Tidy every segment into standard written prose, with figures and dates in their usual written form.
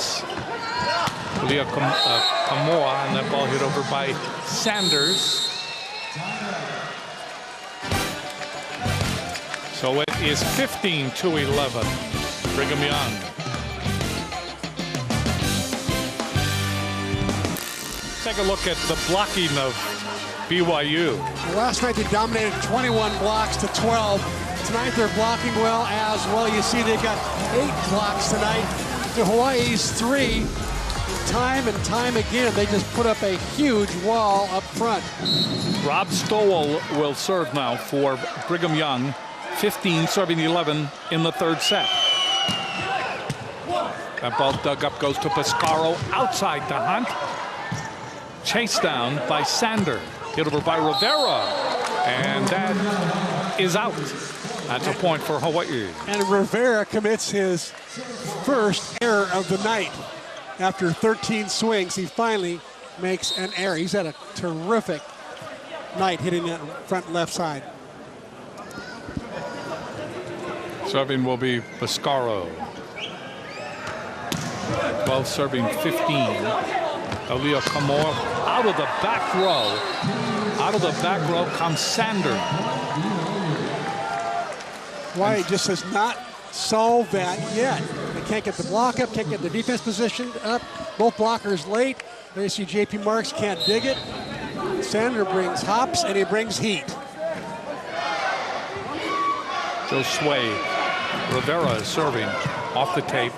miss. Leah Kamoa, and that ball hit over by Sanders. So it is 15-11. Brigham Young. Take a look at the blocking of BYU. Last night they dominated 21 blocks to 12. Tonight they're blocking well as well. You see they got 8 blocks tonight to Hawaii's 3. Time and time again, they just put up a huge wall up front. Rob Stowell will serve now for Brigham Young. 15 serving 11 in the third set. That ball dug up, goes to Pescaro outside to Hunt. Chased down by Sander. Hit over by Rivera. And that is out. That's a point for Hawaii. And Rivera commits his first error of the night. After 13 swings, he finally makes an error. He's had a terrific night hitting that front left side. Serving will be Pescaro. 12 serving 15. Aaliyah Kamor out of the back row. Out of the back row comes Sander. Hawaii just has not solved that yet. They can't get the block up, can't get the defense position up. Both blockers late. There you see J.P. Marks can't dig it. Sander brings hops and he brings heat. Joe Sway. Rivera is serving off the tape.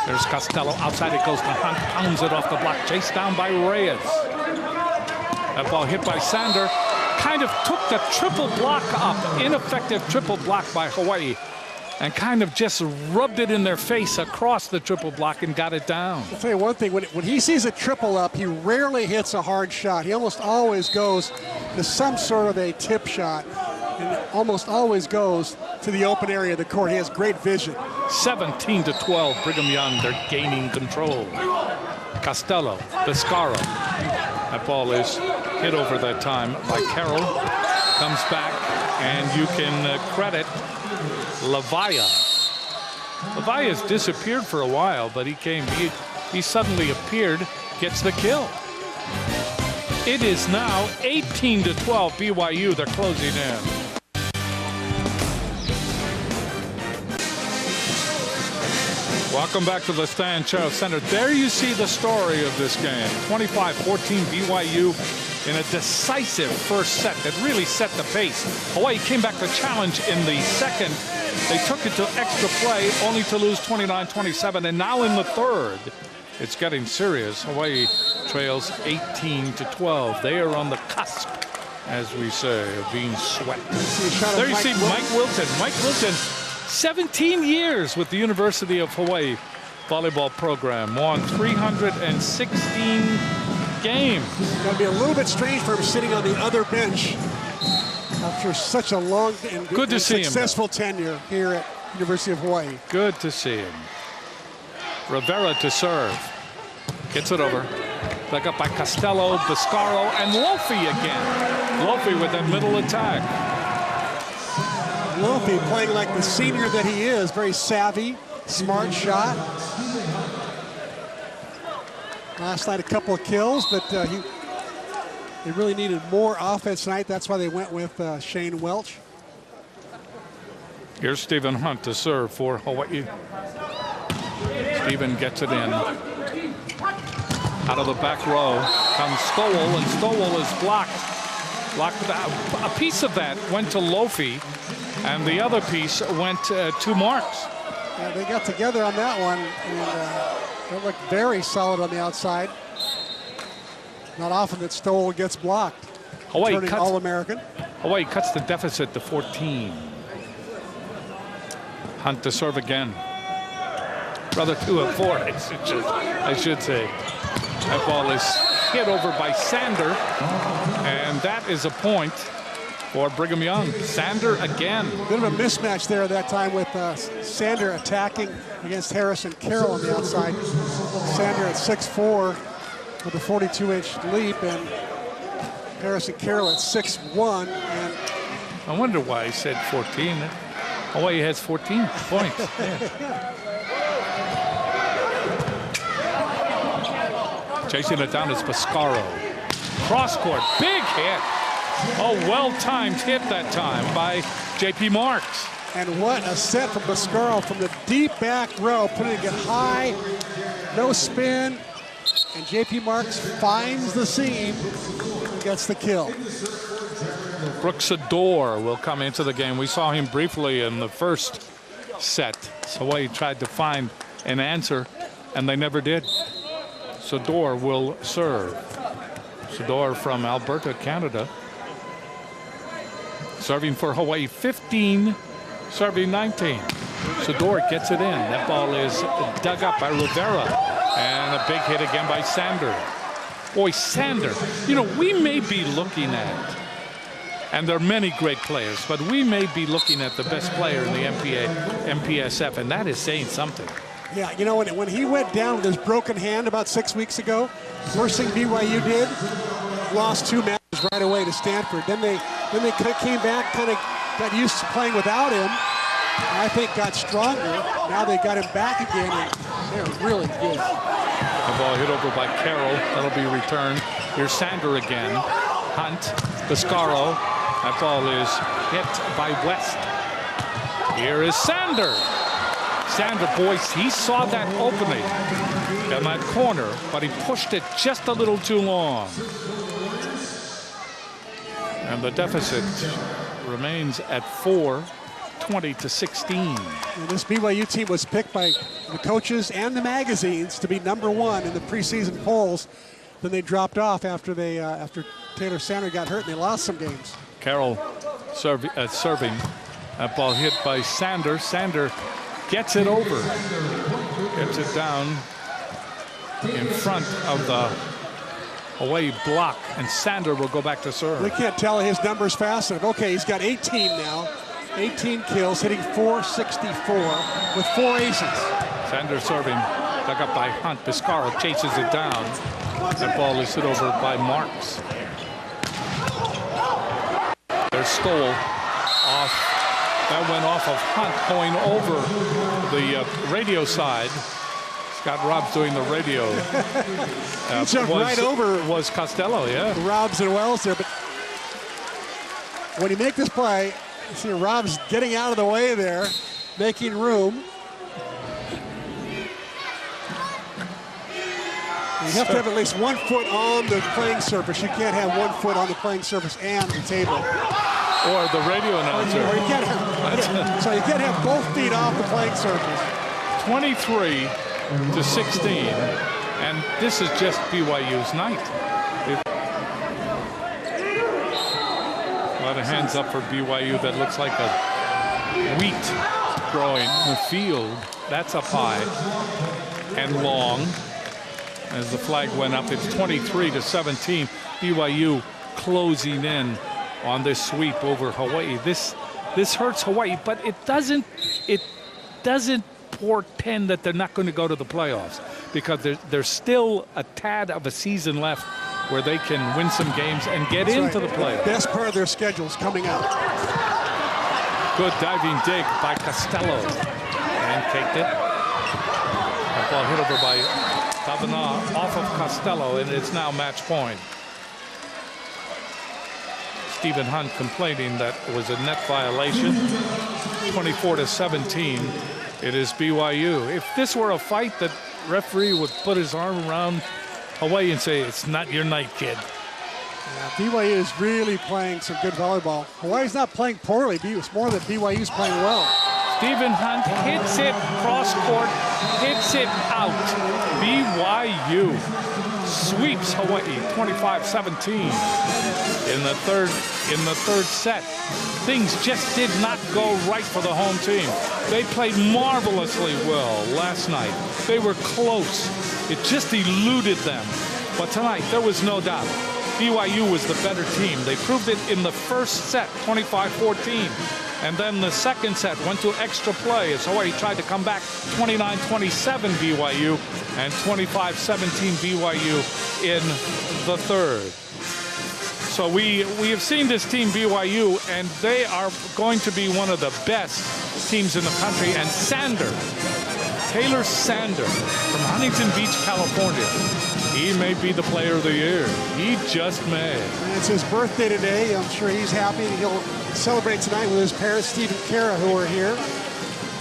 There's Costello outside. It goes to Hunt. Pounds it off the block. Chased down by Reyes. That ball hit by Sander. Kind of took the triple block up. Ineffective triple block by Hawaii. And kind of just rubbed it in their face across the triple block and got it down. I'll tell you one thing. When he sees a triple up, he rarely hits a hard shot. He almost always goes to some sort of a tip shot. And almost always goes to the open area of the court. He has great vision. 17-12, Brigham Young. They're gaining control. Costello, Pescaro. That ball is hit over that time by Carroll. Comes back, and you can credit Lavaya. Lavaya's disappeared for a while, but he suddenly appeared, gets the kill. It is now 18-12 BYU. They're closing in. Welcome back to the Stan Charo Center. There you see the story of this game. 25-14 BYU in a decisive first set that really set the pace. Hawaii came back to challenge in the second. They took it to extra play, only to lose 29-27. And now in the third, it's getting serious. Hawaii trails 18-12. They are on the cusp, as we say, of being swept. There you see Mike Wilton. Mike Wilton, 17 years with the University of Hawaii volleyball program. Won 316 games. It's going to be a little bit strange for him sitting on the other bench after such a long and good to see successful tenure here at University of Hawaii. Good to see him. Rivera to serve. Gets it over. Back up by Costello, Pescaro, and Lofi again. Lofi with that middle attack. Lofi playing like the senior that he is. Very savvy, smart shot. Last night a couple of kills, but they really needed more offense tonight. That's why they went with Shane Welch. Here's Stephen Hunt to serve for Hawaii. Stephen gets it in. Out of the back row comes Stowell, and Stowell is blocked. A piece of that went to Lofi, and the other piece went to Marks. Yeah, they got together on that one, and they looked very solid on the outside. Not often that Stowell gets blocked. Hawaii turning All-American. Hawaii cuts the deficit to 14. Hunt to serve again. Rather 2 of 4, I should say. That ball is hit over by Sander, and that is a point for Brigham Young. Sander again. Bit of a mismatch there that time with Sander attacking against Harrison Carroll on the outside. Sander at 6'4" with a 42-inch leap, and Harrison Carroll at 6'1". And I wonder why he said 14. Hawaii has 14 points. Yeah. Chasing it down is Pescaro. Cross court, big hit. Oh, well-timed hit that time by J.P. Marks. And what a set from Pescaro from the deep back row, putting it high, no spin, and J.P. Marks finds the seam and gets the kill. Brooks Adore will come into the game. We saw him briefly in the first set. Hawaii tried to find an answer, and they never did. Sador will serve. Sador from Alberta, Canada. Serving for Hawaii, 15, serving 19. Sador gets it in. That ball is dug up by Rivera. And a big hit again by Sander. Boy, Sander, you know, we may be looking at, and there are many great players, but we may be looking at the best player in the MPSF, and that is saying something. Yeah, you know, when he went down with his broken hand about 6 weeks ago, first thing BYU did, lost 2 matches right away to Stanford. Then they came back, kind of got used to playing without him. I think got stronger. Now they got him back again, and they're really good. The ball hit over by Carroll. That'll be returned. Here's Sander again. Hunt, Pescaro. That ball is hit by West. Here is Sander. Sander, boys, he saw that opening in that corner, but he pushed it just a little too long. And the deficit remains at 4, 20-16. And this BYU team was picked by the coaches and the magazines to be #1 in the preseason polls. Then they dropped off after Taylor Sander got hurt and they lost some games. Carroll serving. That ball hit by Sander. Sander gets it over. Gets it down in front of the Hawaii block, and Sander will go back to serve. We can't tell his numbers fast enough. Okay, he's got 18 now. 18 kills, hitting .464 with 4 aces. Sander serving, dug up by Hunt. Pescaro chases it down. That ball is hit over by Marks. There's Stoll off. That went off of Hunt going over the radio side. Scott Robbs doing the radio. He jumped right over. Was Costello, yeah. Robbs and Wells there, but when you make this play, you see Robbs getting out of the way there, making room. You have to have at least 1 foot on the playing surface. You can't have 1 foot on the playing surface and the table. Or the radio announcer. Or you can't have, so you can't have both feet off the playing surface. 23-16, and this is just BYU's night. A lot of hands up for BYU. That looks like a wheat growing in the field. That's up high and long. As the flag went up, it's 23-17. BYU closing in on this sweep over Hawaii. This hurts Hawaii, but it doesn't portend that they're not going to go to the playoffs, because there's still a tad of a season left where they can win some games and get into the playoffs. Best part of their schedule is coming up. Good diving dig by Costello. And caked it. That ball hit over by Taverna off of Costello, and it's now match point. Stephen Hunt complaining that it was a net violation. 24-17. It is BYU. If this were a fight, the referee would put his arm around Hawaii and say, "It's not your night, kid." Yeah, BYU is really playing some good volleyball. Hawaii's not playing poorly. It's more that BYU's playing well. Stephen Hunt hits it cross court, hits it out. BYU sweeps Hawaii 25-17 in the third set. Things just did not go right for the home team. They played marvelously well last night. They were close. It just eluded them. But tonight, there was no doubt. BYU was the better team. They proved it in the first set, 25-14. And then the second set went to extra play as Hawaii tried to come back, 29-27 BYU and 25-17 BYU in the third. So we have seen this team BYU, and they are going to be one of the best teams in the country. And Sander, Taylor Sander from Huntington Beach, California, he may be the player of the year. He just may. And it's his birthday today. I'm sure he's happy. He'll celebrate tonight with his parents, Steve and Kara, who are here.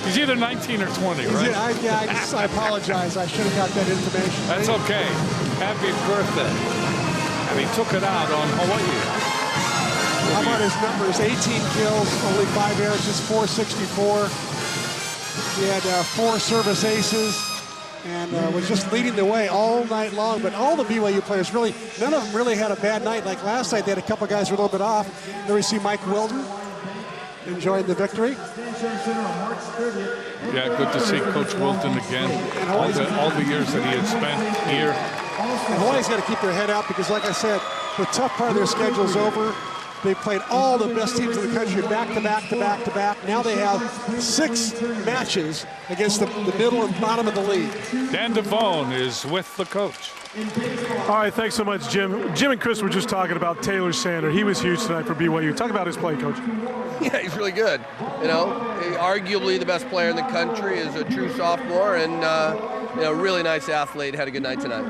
He's either 19 or 20, right? I apologize. I should have got that information. That's okay. Happy birthday. And he took it out on Hawaii. How about his numbers? 18 kills, only 5 errors, just 464. He had 4 service aces and was just leading the way all night long. But all the BYU players really, none of them really had a bad night. Like last night, they had a couple guys who were a little bit off. Then we see Mike Wilden enjoying the victory. Yeah, good to see Coach Wilton again. All the years that he had spent here. And Hawaii's got to keep their head out because, like I said, the tough part of their schedule is over. They played all the best teams in the country back to back to back to back. Now they have 6 matches against the middle and bottom of the league. Dan Devone is with the coach. All right, thanks so much, Jim. Jim and Chris were just talking about Taylor Sander. He was huge tonight for BYU. Talk about his play, Coach. Yeah, he's really good. You know, arguably the best player in the country, is a true sophomore, and you know, really nice athlete. Had a good night tonight.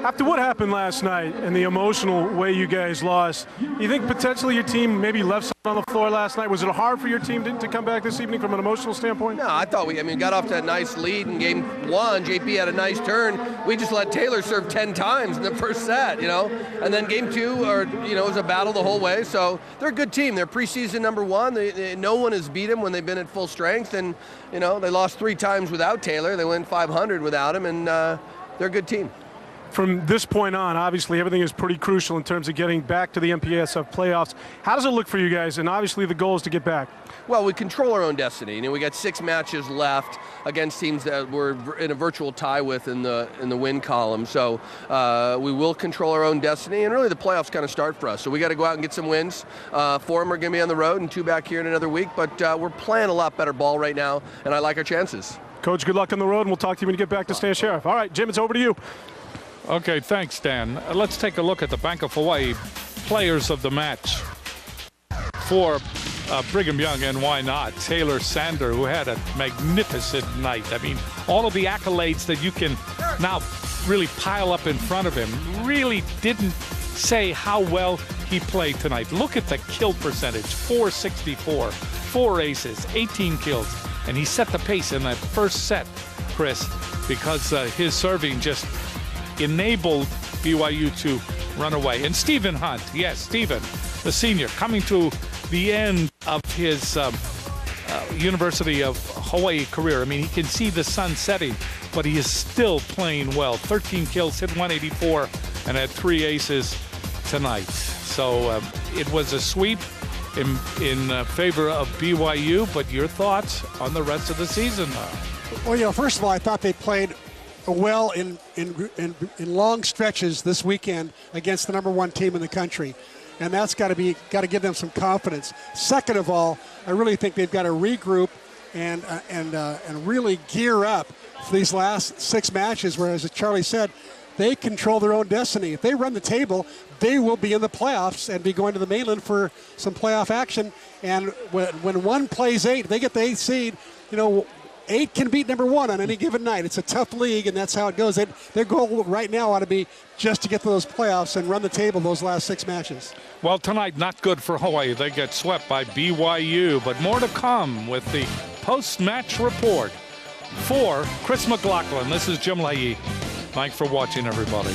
After what happened last night and the emotional way you guys lost, you think potentially your team maybe left something on the floor last night? Was it hard for your team to come back this evening from an emotional standpoint? No, I thought we got off to a nice lead in game 1. JP had a nice turn. We just let Taylor serve 10 times in the first set, you know. And then game 2, it was a battle the whole way. So they're a good team. They're preseason #1. No one has beat them when they've been at full strength. And, you know, they lost 3 times without Taylor. They went 500 without him, and they're a good team. From this point on, obviously, everything is pretty crucial in terms of getting back to the MPSF playoffs. How does it look for you guys? And obviously, the goal is to get back. Well, we control our own destiny. You know, we got 6 matches left against teams that we're in a virtual tie with in the win column. So we will control our own destiny, and really the playoffs kind of start for us. So we got to go out and get some wins. 4 of them are going to be on the road, and 2 back here in another week. But we're playing a lot better ball right now, and I like our chances. Coach, good luck on the road, and we'll talk to you when you get back to Stan Sheriff. All right, Jim, it's over to you. Okay, thanks, Dan. Let's take a look at the Bank of Hawaii players of the match. For Brigham Young, and why not, Taylor Sander, who had a magnificent night. I mean, all of the accolades that you can now really pile up in front of him really didn't say how well he played tonight. Look at the kill percentage, 464, 4 aces, 18 kills. And he set the pace in that first set, Chris, because his serving just enabled BYU to run away. And Stephen Hunt, yes, Stephen, the senior, coming to the end of his University of Hawaii career. I mean, he can see the sun setting, but he is still playing well. 13 kills, hit 184, and had 3 aces tonight. So it was a sweep in favor of BYU, but your thoughts on the rest of the season? Well, you know, first of all, I thought they played well in long stretches this weekend against the #1 team in the country, and that's got to give them some confidence. Second of all, I really think they've got to regroup and really gear up for these last 6 matches. Where, as Charlie said, they control their own destiny. If they run the table, they will be in the playoffs and be going to the mainland for some playoff action. And when one plays 8, they get the 8th seed. You know, 8 can beat #1 on any given night. It's a tough league, and that's how it goes. Their goal right now ought to be just to get to those playoffs and run the table those last 6 matches. Well, tonight, not good for Hawaii. They get swept by BYU, but more to come with the post-match report. For Chris McLaughlin, this is Jim Leahy. Thanks for watching, everybody.